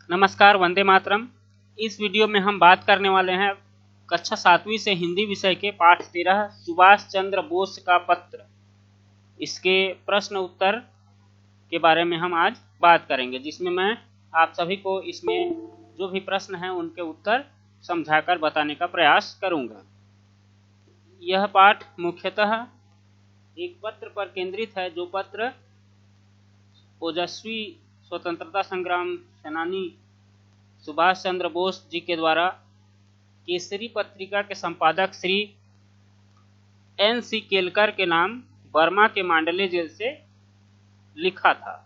नमस्कार, वंदे मातरम। इस वीडियो में हम बात करने वाले हैं कक्षा 7वीं से हिंदी विषय के पाठ 13 सुभाष चंद्र बोस का पत्र। इसके प्रश्न उत्तर के बारे में हम आज बात करेंगे, जिसमें मैं आप सभी को इसमें जो भी प्रश्न हैं उनके उत्तर समझाकर बताने का प्रयास करूंगा। यह पाठ मुख्यतः एक पत्र पर केंद्रित है, जो पत्र ओजस्वी स्वतंत्रता संग्राम सेनानी सुभाष चंद्र बोस जी के द्वारा केसरी पत्रिका के संपादक श्री N.C. केलकर के नाम बर्मा के मांडले जेल से लिखा था।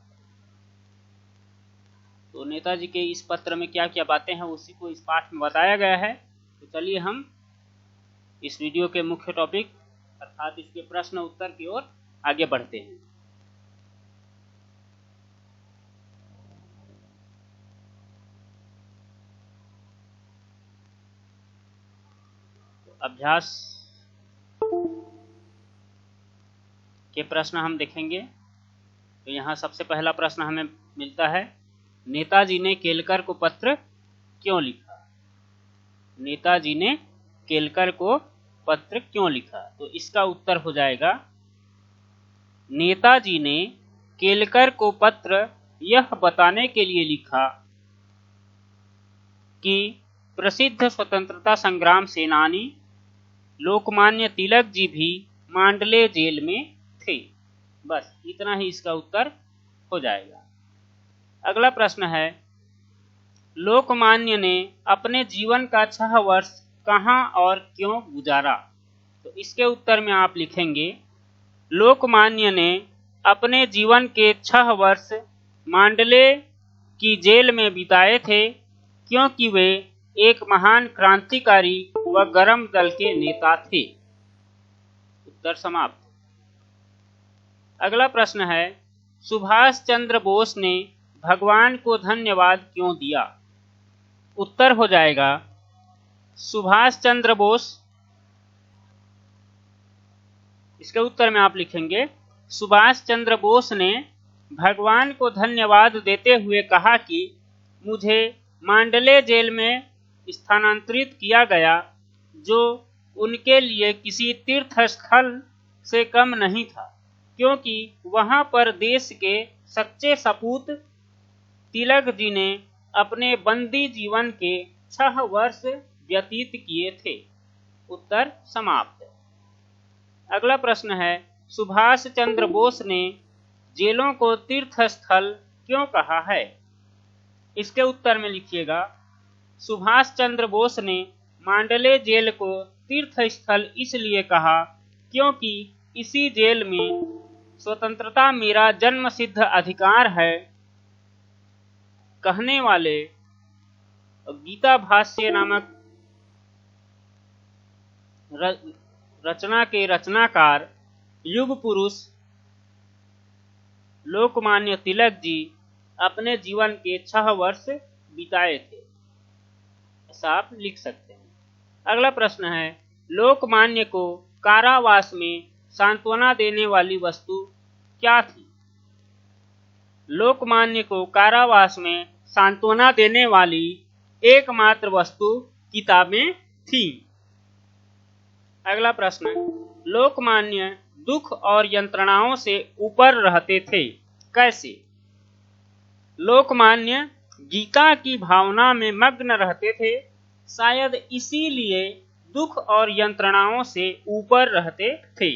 तो नेताजी के इस पत्र में क्या क्या बातें हैं उसी को इस पाठ में बताया गया है। तो चलिए हम इस वीडियो के मुख्य टॉपिक अर्थात इसके प्रश्न उत्तर की ओर आगे बढ़ते हैं। अभ्यास के प्रश्न हम देखेंगे। तो यहाँ सबसे पहला प्रश्न हमें मिलता है, नेताजी ने केलकर को पत्र क्यों लिखा? नेताजी ने केलकर को पत्र क्यों लिखा? तो इसका उत्तर हो जाएगा, नेताजी ने केलकर को पत्र यह बताने के लिए लिखा कि प्रसिद्ध स्वतंत्रता संग्राम सेनानी लोकमान्य तिलक जी भी मांडले जेल में थे। बस इतना ही इसका उत्तर हो जाएगा। अगला प्रश्न है, लोकमान्य ने अपने जीवन का 6 वर्ष कहाँ और क्यों गुजारा? तो इसके उत्तर में आप लिखेंगे, लोकमान्य ने अपने जीवन के 6 वर्ष मांडले की जेल में बिताए थे, क्योंकि वे एक महान क्रांतिकारी व गरम दल के नेता थे। उत्तर समाप्त। अगला प्रश्न है, सुभाष चंद्र बोस ने भगवान को धन्यवाद क्यों दिया? उत्तर हो जाएगा, सुभाष चंद्र बोस, इसके उत्तर में आप लिखेंगे, सुभाष चंद्र बोस ने भगवान को धन्यवाद देते हुए कहा कि मुझे मांडले जेल में स्थानांतरित किया गया, जो उनके लिए किसी तीर्थ स्थल से कम नहीं था, क्योंकि वहां पर देश के सच्चे सपूत तिलक जी ने अपने बंदी जीवन के 6 वर्ष व्यतीत किए थे। उत्तर समाप्त। अगला प्रश्न है, सुभाष चंद्र बोस ने जेलों को तीर्थ स्थल क्यों कहा है? इसके उत्तर में लिखिएगा, सुभाष चंद्र बोस ने मांडले जेल को तीर्थ स्थल इसलिए कहा क्योंकि इसी जेल में स्वतंत्रता मेरा जन्म सिद्ध अधिकार है कहने वाले गीता भाष्य नामक रचना के रचनाकार युग पुरुष लोकमान्य तिलक जी अपने जीवन के 6 वर्ष बिताए थे। ऐसा आप लिख सकते हैं। अगला प्रश्न है, लोकमान्य को कारावास में सांत्वना देने वाली वस्तु क्या थी? लोकमान्य को कारावास में सांत्वना देने वाली एकमात्र वस्तु किताबें थी। अगला प्रश्न, लोकमान्य दुख और यंत्रणाओं से ऊपर रहते थे, कैसे? लोकमान्य गीता की भावना में मग्न रहते थे, शायद इसीलिए दुख और यंत्रणाओं से ऊपर रहते थे।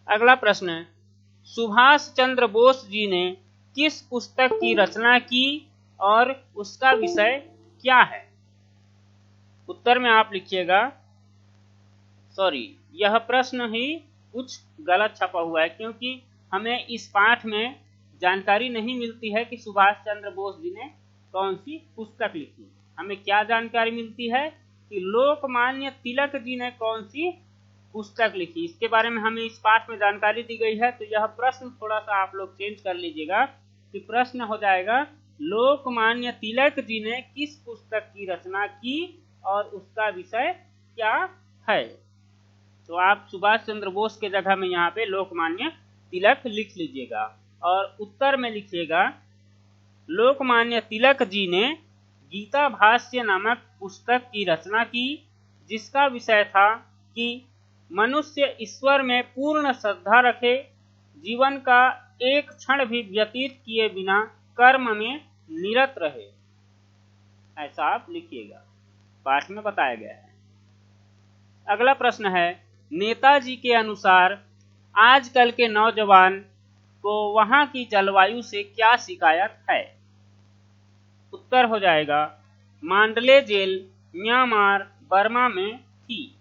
अगला प्रश्न, सुभाष चंद्र बोस जी ने किस पुस्तक की रचना की और उसका विषय क्या है? उत्तर में आप लिखिएगा, यह प्रश्न ही कुछ गलत छपा हुआ है, क्योंकि हमें इस पाठ में जानकारी नहीं मिलती है कि सुभाष चंद्र बोस जी ने कौन सी पुस्तक लिखी। हमें क्या जानकारी मिलती है कि लोकमान्य तिलक जी ने कौन सी पुस्तक लिखी, इसके बारे में हमें इस पाठ में जानकारी दी गई है। तो यह प्रश्न थोड़ा सा आप लोग चेंज कर लीजिएगा कि प्रश्न हो जाएगा, लोकमान्य तिलक जी ने किस पुस्तक की रचना की और उसका विषय क्या है। तो आप सुभाष चंद्र बोस के जगह में यहाँ पे लोकमान्य तिलक लिख लीजिएगा और उत्तर में लिखिएगा लोकमान्य तिलक जी ने गीता भाष्य नामक पुस्तक की रचना की, जिसका विषय था कि मनुष्य ईश्वर में पूर्ण श्रद्धा रखे, जीवन का एक क्षण भी व्यतीत किए बिना कर्म में निरत रहे। ऐसा आप लिखिएगा, पाठ में बताया गया है। अगला प्रश्न है, नेताजी के अनुसार आजकल के नौजवान को वहां की जलवायु से क्या शिकायत है? उत्तर हो जाएगा, मांडले जेल म्यांमार बर्मा में थी।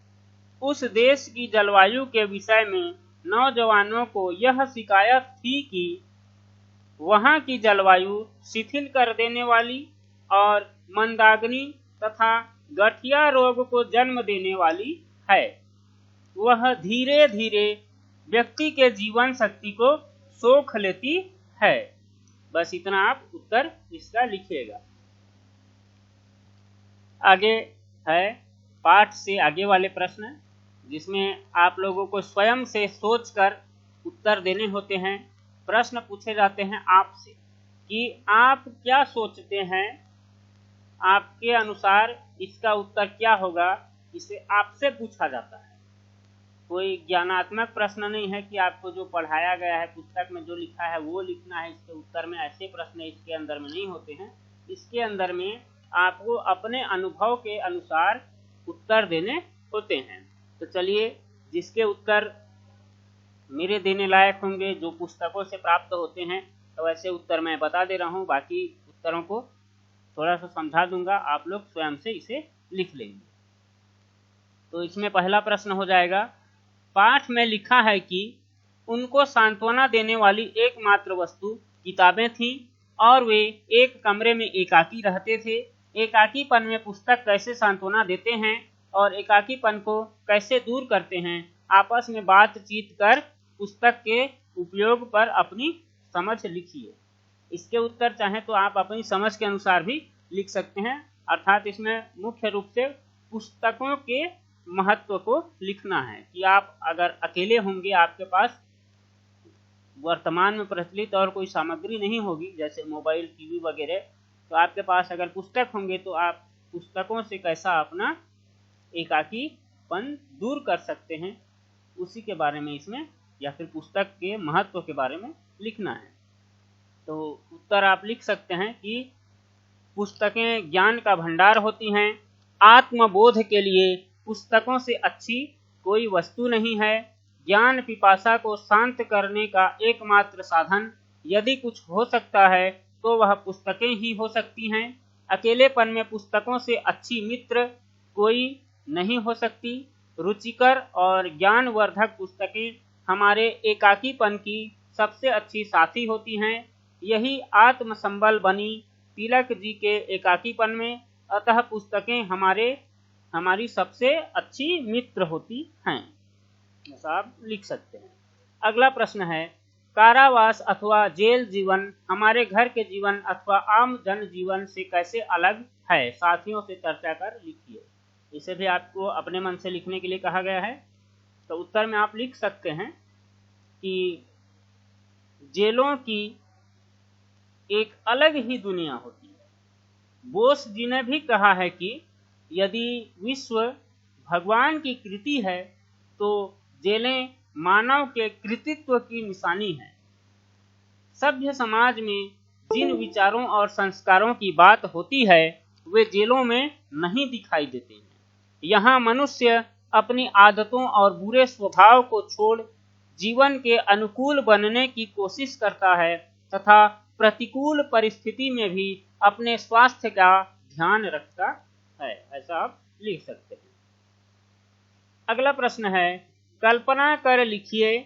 उस देश की जलवायु के विषय में नौजवानों को यह शिकायत थी कि वहां की जलवायु शिथिल कर देने वाली और मंदाग्नि तथा गठिया रोग को जन्म देने वाली है। वह धीरे धीरे व्यक्ति के जीवन शक्ति को सोख लेती है। बस इतना आप उत्तर इसका लिखिएगा। आगे है पाठ से आगे वाले प्रश्न, जिसमें आप लोगों को स्वयं से सोचकर उत्तर देने होते हैं। प्रश्न पूछे जाते हैं आपसे कि आप क्या सोचते हैं, आपके अनुसार इसका उत्तर क्या होगा, इसे आपसे पूछा जाता है। कोई ज्ञानात्मक प्रश्न नहीं है कि आपको जो पढ़ाया गया है पुस्तक में जो लिखा है वो लिखना है इसके उत्तर में, ऐसे प्रश्न इसके अंदर में नहीं होते हैं। इसके अंदर में आपको अपने अनुभव के अनुसार उत्तर देने होते हैं। तो चलिए, जिसके उत्तर मेरे देने लायक होंगे, जो पुस्तकों से प्राप्त होते हैं, तो वैसे उत्तर मैं बता दे रहा हूँ। बाकी उत्तरों को थोड़ा सा समझा दूंगा, आप लोग स्वयं से इसे लिख लेंगे। तो इसमें पहला प्रश्न हो जाएगा, पाठ में लिखा है कि उनको सांत्वना देने वाली एकमात्र वस्तु किताबें थीं और वे एक कमरे में एकाकी रहते थे। एकाकीपन में पुस्तक कैसे सांत्वना देते हैं और एकाकीपन को कैसे दूर करते हैं, आपस में बातचीत कर पुस्तक के उपयोग पर अपनी समझ लिखिए। इसके उत्तर चाहे तो आप अपनी समझ के अनुसार भी लिख सकते हैं, अर्थात इसमें मुख्य रूप से पुस्तकों के महत्व को लिखना है कि आप अगर अकेले होंगे, आपके पास वर्तमान में प्रचलित और कोई सामग्री नहीं होगी जैसे मोबाइल, टीवी वगैरह, तो आपके पास अगर पुस्तक होंगे तो आप पुस्तकों से कैसा अपना एकाकीपन दूर कर सकते हैं, उसी के बारे में इसमें या फिर पुस्तक के महत्व के बारे में लिखना है। तो उत्तर आप लिख सकते हैं कि पुस्तकें ज्ञान का भंडार होती हैं। आत्मबोध के लिए पुस्तकों से अच्छी कोई वस्तु नहीं है। ज्ञान पिपासा को शांत करने का एकमात्र साधन यदि कुछ हो सकता है तो वह पुस्तकें ही हो सकती हैं। अकेलेपन में पुस्तकों से अच्छी मित्र कोई नहीं हो सकती। रुचिकर और ज्ञानवर्धक पुस्तकें हमारे एकाकीपन की सबसे अच्छी साथी होती हैं। यही आत्मसंबल बनी तिलक जी के एकाकीपन में। अतः पुस्तकें हमारी सबसे अच्छी मित्र होती हैं। ऐसा आप लिख सकते हैं। अगला प्रश्न है, कारावास अथवा जेल जीवन हमारे घर के जीवन अथवा आम जन जीवन से कैसे अलग है? साथियों से चर्चा कर लिखिए। इसे भी आपको अपने मन से लिखने के लिए कहा गया है। तो उत्तर में आप लिख सकते हैं कि जेलों की एक अलग ही दुनिया होती है। बोस जी ने भी कहा है कि यदि विश्व भगवान की कृति है तो जेलें मानव के कृतित्व की निशानी है। सभ्य समाज में जिन विचारों और संस्कारों की बात होती है वे जेलों में नहीं दिखाई देते हैं। यहाँ मनुष्य अपनी आदतों और बुरे स्वभाव को छोड़ जीवन के अनुकूल बनने की कोशिश करता है तथा प्रतिकूल परिस्थिति में भी अपने स्वास्थ्य का ध्यान रखता है। ऐसा आप लिख सकते हैं। अगला प्रश्न है, कल्पना कर लिखिए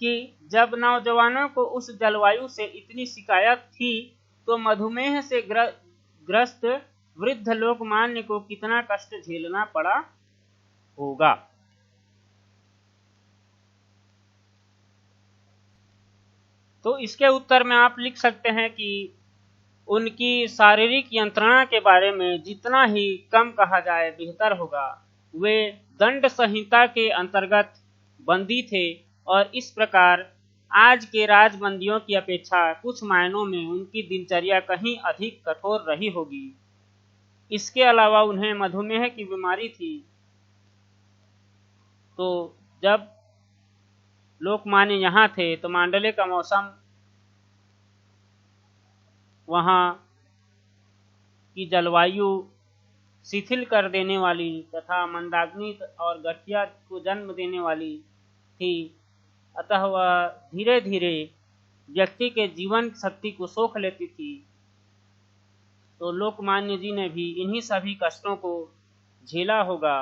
कि जब नौजवानों को उस जलवायु से इतनी शिकायत थी तो मधुमेह से ग्रस्त वृद्ध लोकमान्य को कितना कष्ट झेलना पड़ा होगा। तो इसके उत्तर में आप लिख सकते हैं कि उनकी शारीरिक यंत्रणा के बारे में जितना ही कम कहा जाए बेहतर होगा। वे दंड संहिता के अंतर्गत बंदी थे और इस प्रकार आज के राजबंदियों की अपेक्षा कुछ मायनों में उनकी दिनचर्या कहीं अधिक कठोर रही होगी। इसके अलावा उन्हें मधुमेह की बीमारी थी। तो जब लोकमान्य यहाँ थे तो मांडले का मौसम, वहाँ की जलवायु शिथिल कर देने वाली तथा मंदाग्नि और गठिया को जन्म देने वाली थी, अतः वह धीरे धीरे व्यक्ति के जीवन शक्ति को सोख लेती थी। तो लोकमान्य जी ने भी इन्हीं सभी कष्टों को झेला होगा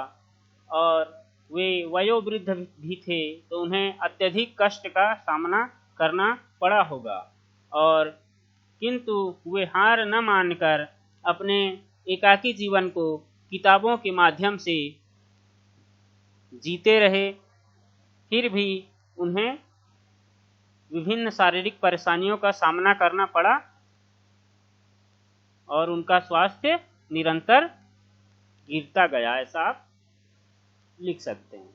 और वे वयोवृद्ध भी थे, तो उन्हें अत्यधिक कष्ट का सामना करना पड़ा होगा। और किंतु वे हार न मानकर अपने एकाकी जीवन को किताबों के माध्यम से जीते रहे। फिर भी उन्हें विभिन्न शारीरिक परेशानियों का सामना करना पड़ा और उनका स्वास्थ्य निरंतर गिरता गया, ऐसा आप लिख सकते हैं।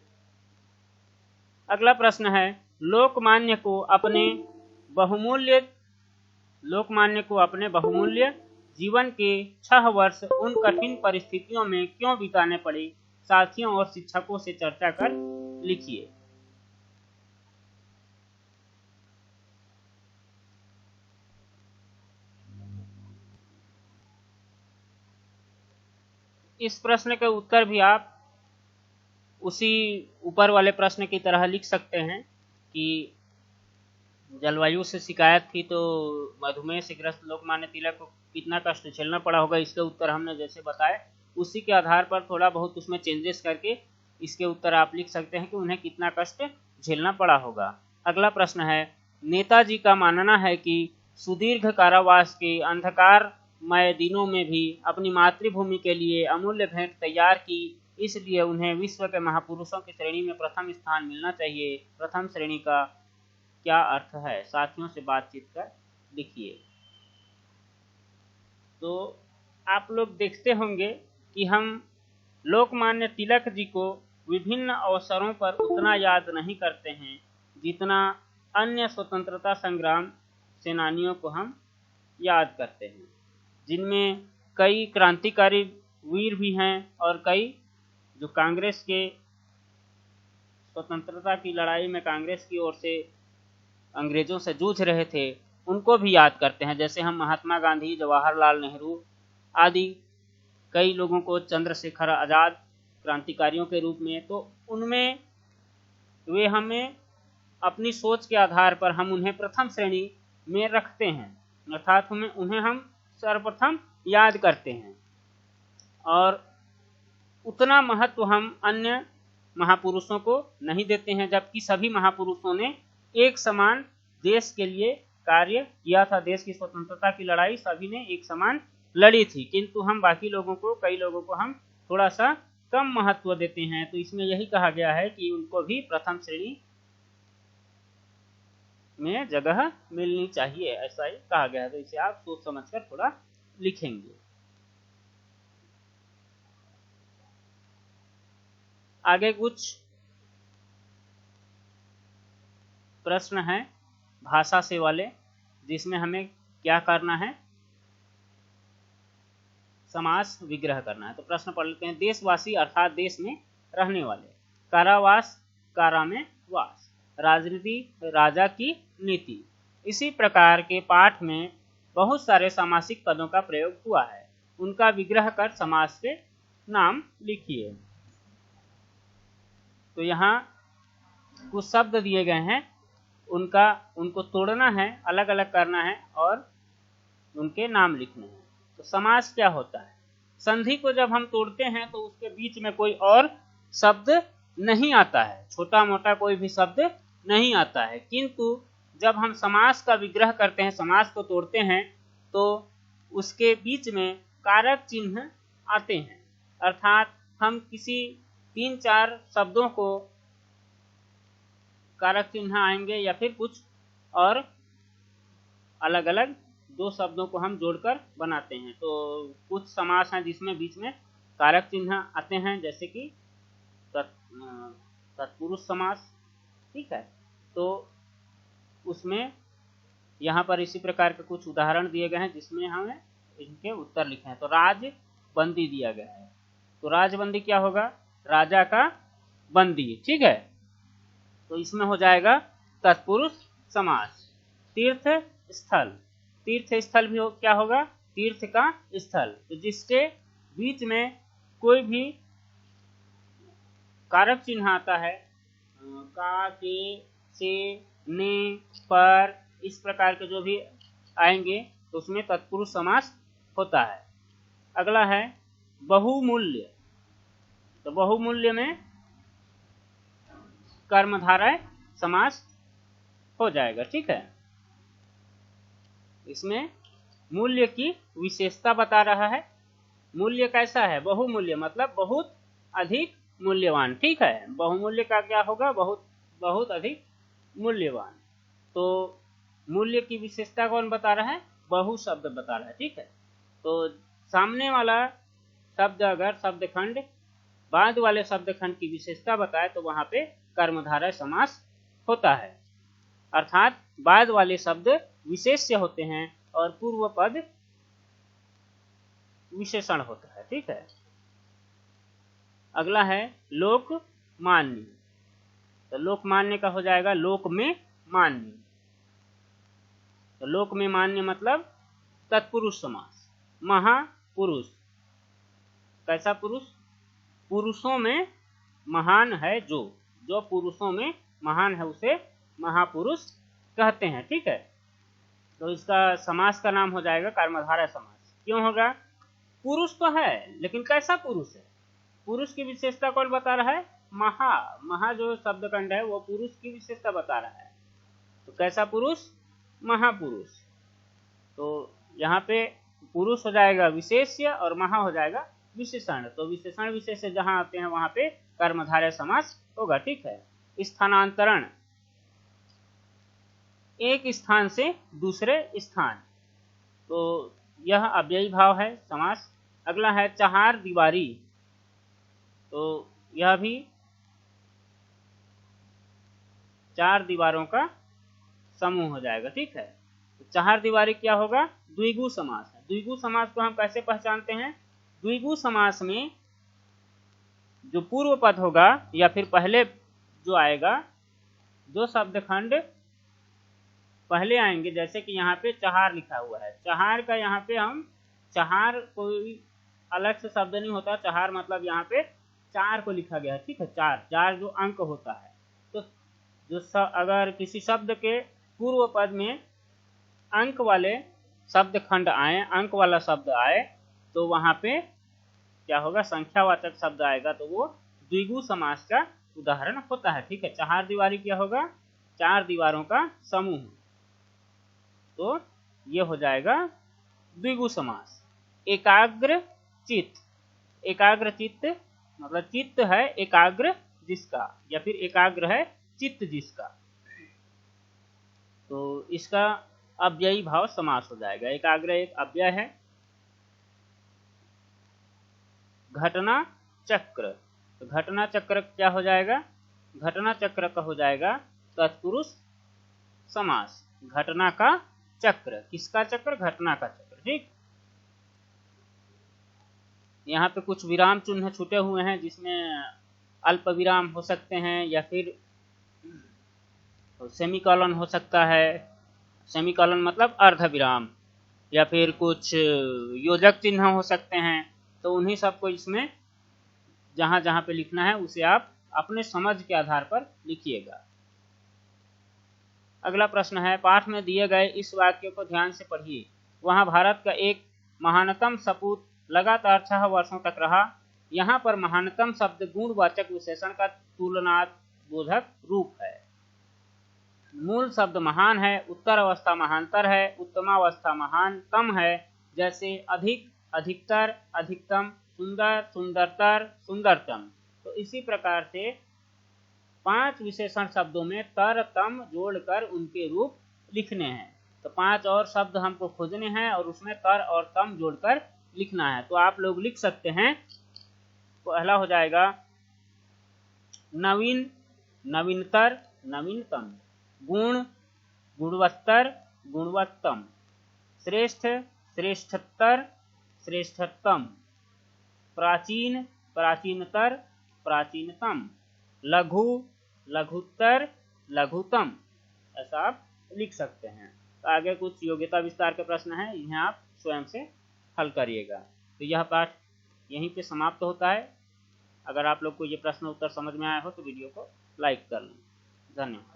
अगला प्रश्न है, लोकमान्य को अपने बहुमूल्य जीवन के 6 वर्ष उन कठिन परिस्थितियों में क्यों बिताने पड़े? साथियों और शिक्षकों से चर्चा कर लिखिए। इस प्रश्न का उत्तर भी आप उसी ऊपर वाले प्रश्न की तरह लिख सकते हैं कि जलवायु से शिकायत थी तो मधुमेह से ग्रस्त लोकमान्य तिलक को कितना कष्ट झेलना पड़ा होगा। इसके उत्तर हमने जैसे बताए उसी के आधार पर थोड़ा बहुत उसमें चेंजेस करके इसके उत्तर आप लिख सकते हैं कि उन्हें कितना कष्ट झेलना पड़ा होगा। अगला प्रश्न है, नेताजी का मानना है कि सुदीर्घ कारावास के अंधकारमय दिनों में भी अपनी मातृभूमि के लिए अमूल्य भेंट तैयार की, इसलिए उन्हें विश्व के महापुरुषों की श्रेणी में प्रथम स्थान मिलना चाहिए। प्रथम श्रेणी का क्या अर्थ है? साथियों से बातचीत कर लिखिए। तो आप लोग देखते होंगे कि हम लोकमान्य तिलक जी को विभिन्न अवसरों पर उतना याद नहीं करते हैं जितना अन्य स्वतंत्रता संग्राम सेनानियों को हम याद करते हैं, जिनमें कई क्रांतिकारी वीर भी हैं और कई जो कांग्रेस के स्वतंत्रता की लड़ाई में कांग्रेस की ओर से अंग्रेजों से जूझ रहे थे, उनको भी याद करते हैं। जैसे हम महात्मा गांधी, जवाहरलाल नेहरू आदि कई लोगों को, चंद्रशेखर आज़ाद क्रांतिकारियों के रूप में, तो उनमें वे हमें अपनी सोच के आधार पर हम उन्हें प्रथम श्रेणी में रखते हैं, अर्थात उन्हें हम सर्वप्रथम याद करते हैं और उतना महत्व हम अन्य महापुरुषों को नहीं देते हैं, जबकि सभी महापुरुषों ने एक समान देश के लिए कार्य किया था। देश की स्वतंत्रता की लड़ाई सभी ने एक समान लड़ी थी, किंतु हम बाकी लोगों को, कई लोगों को हम थोड़ा सा कम महत्व देते हैं। तो इसमें यही कहा गया है कि उनको भी प्रथम श्रेणी में जगह मिलनी चाहिए, ऐसा ही कहा गया है। तो इसे आप सोच समझकर थोड़ा लिखेंगे। आगे कुछ प्रश्न है भाषा से वाले, जिसमें हमें क्या करना है? समास विग्रह करना है। तो प्रश्न पढ़ लेते हैं। देशवासी अर्थात देश में रहने वाले, कारावास कारा में वास, राजनीति राजा की नीति। इसी प्रकार के पाठ में बहुत सारे सामासिक पदों का प्रयोग हुआ है, उनका विग्रह कर समास के नाम लिखिए। तो यहाँ कुछ शब्द दिए गए हैं, उनको तोड़ना है, अलग अलग करना है और उनके नाम लिखने हैं। तो समास क्या होता है? संधि को जब हम तोड़ते हैं तो उसके बीच में कोई और शब्द नहीं आता है, छोटा मोटा कोई भी शब्द नहीं आता है, किंतु जब हम समास का विग्रह करते हैं, समास को तोड़ते हैं, तो उसके बीच में कारक चिन्ह आते हैं, अर्थात हम किसी 3-4 शब्दों को कारक चिन्ह आएंगे या फिर कुछ और अलग अलग 2 शब्दों को हम जोड़कर बनाते हैं। तो कुछ समास हैं जिसमें बीच में कारक चिन्ह आते हैं, जैसे कि तत्पुरुष समास, ठीक है। तो उसमें यहाँ पर इसी प्रकार के कुछ उदाहरण दिए गए हैं जिसमें हमें इनके उत्तर लिखे हैं। तो राजबंदी दिया गया है, तो राजबंदी क्या होगा? राजा का बंदी, ठीक है। तो इसमें हो जाएगा तत्पुरुष समास। तीर्थ स्थल, तीर्थ स्थल भी क्या होगा? तीर्थ का स्थल, तो जिसके बीच में कोई भी कारक चिन्ह आता है, का, के, से, ने, पर, इस प्रकार के जो भी आएंगे तो उसमें तत्पुरुष समास होता है। अगला है बहुमूल्य, तो बहुमूल्य में कर्मधारय समास हो जाएगा, ठीक है। इसमें मूल्य की विशेषता बता रहा है। मूल्य कैसा है? बहुमूल्य मतलब बहुत अधिक मूल्यवान, ठीक है। बहुमूल्य का क्या होगा? बहुत अधिक मूल्यवान। तो मूल्य की विशेषता कौन बता रहा है? बहु शब्द बता रहा है, ठीक है। तो सामने वाला शब्द अगर शब्दखंड बाद वाले शब्दखंड की विशेषता बताए तो वहां पे कर्मधारय समास होता है, अर्थात बाद वाले शब्द विशेष्य होते हैं और पूर्व पद विशेषण होता है, ठीक है। अगला है लोकमान्य, तो लोकमान्य का हो जाएगा लोक में मान्य। तो लोक में मान्य मतलब तत्पुरुष समास। महापुरुष, कैसा पुरुष? पुरुषों में महान है, जो पुरुषों में महान है उसे महापुरुष कहते हैं, ठीक है। तो इसका समास का नाम हो जाएगा कर्मधारय समास। क्यों होगा? पुरुष तो है, लेकिन कैसा पुरुष है? पुरुष की विशेषता कौन बता रहा है? महा जो शब्दखंड है वो पुरुष की विशेषता बता रहा है। तो कैसा पुरुष? महापुरुष। तो यहाँ पे पुरुष हो जाएगा विशेष्य और महा हो जाएगा विशेषण। तो विशेषण विशेष्य जहां आते हैं वहां पे कर्मधारय समास होगा, ठीक है। स्थानांतरण, एक स्थान से दूसरे स्थान, तो यह अव्ययी भाव है समास। अगला है चहार दीवारी, तो यह भी चार दीवारों का समूह हो जाएगा, ठीक है। तो चहार दीवारी क्या होगा? द्विगु समास है। द्विगु समास को हम कैसे पहचानते हैं? द्विगु समास में जो पूर्व पद होगा या फिर पहले जो आएगा, जो शब्दखंड पहले आएंगे, जैसे कि यहाँ पे चहार लिखा हुआ है, चहार का यहाँ पे हम चहार कोई अलग से शब्द नहीं होता, चहार मतलब यहाँ पे चार को लिखा गया है, ठीक है। चार जो अंक होता है, तो जो अगर किसी शब्द के पूर्व पद में अंक वाले शब्द खंड आए, अंक वाला शब्द आए, तो वहां पे क्या होगा? संख्यावाचक शब्द आएगा, तो वो द्विगु समास का उदाहरण होता है, ठीक है। चहार दीवारी क्या होगा? चार दीवारों का समूह, तो ये हो जाएगा द्विगु समास। एकाग्र चित्त, एकाग्र चित्त मतलब चित्त है एकाग्र जिसका, या फिर एकाग्र है चित्त जिसका, तो इसका अव्ययी भाव समास हो जाएगा। एकाग्र एक अव्यय है। घटना चक्र, तो घटना चक्र क्या हो जाएगा? घटना चक्र का हो जाएगा तत्पुरुष समास। घटना का चक्र, किसका चक्र? घटना का चक्र, ठीक। यहाँ पे कुछ विराम चिन्ह छूटे हुए हैं, जिसमें अल्प विराम हो सकते हैं या फिर सेमीकॉलन हो सकता है। सेमीकॉलन मतलब अर्ध विराम, या फिर कुछ योजक चिन्ह हो सकते हैं। तो उन्हीं सबको इसमें जहां जहां पे लिखना है उसे आप अपने समझ के आधार पर लिखिएगा। अगला प्रश्न है, पाठ में दिए गए इस वाक्य को ध्यान से पढ़िए। वहां भारत का एक महानतम सपूत लगातार 6 वर्षों तक रहा। यहाँ पर महानतम शब्द गुणवाचक विशेषण का तुलनाबोधक रूप है। मूल शब्द महान है, उत्तर अवस्था महानतर है, उत्तमावस्था महानतम है, जैसे अधिक, अधिकतर, अधिकतम, सुंदर, सुंदरतर, सुंदरतम। तो इसी प्रकार से 5 विशेषण शब्दों में तर तम जोड़कर उनके रूप लिखने हैं। तो 5 और शब्द हमको खोजने हैं और उसमें तर और तम जोड़कर लिखना है। तो आप लोग लिख सकते हैं। पहला हो जाएगा नवीन, नवीनतर, नवीनतम। गुण, गुणवत्तर गुणवत्तम, श्रेष्ठ श्रेष्ठतर श्रेष्ठतम, प्राचीन प्राचीनतर प्राचीनतम, लघु लघुत्तर लघुतम। ऐसा आप लिख सकते हैं। तो आगे कुछ योग्यता विस्तार के प्रश्न हैं, इन्हें आप स्वयं से हल करिएगा। तो यह पाठ यहीं पे समाप्त होता है। अगर आप लोग को ये प्रश्न उत्तर समझ में आया हो तो वीडियो को लाइक कर लें। धन्यवाद।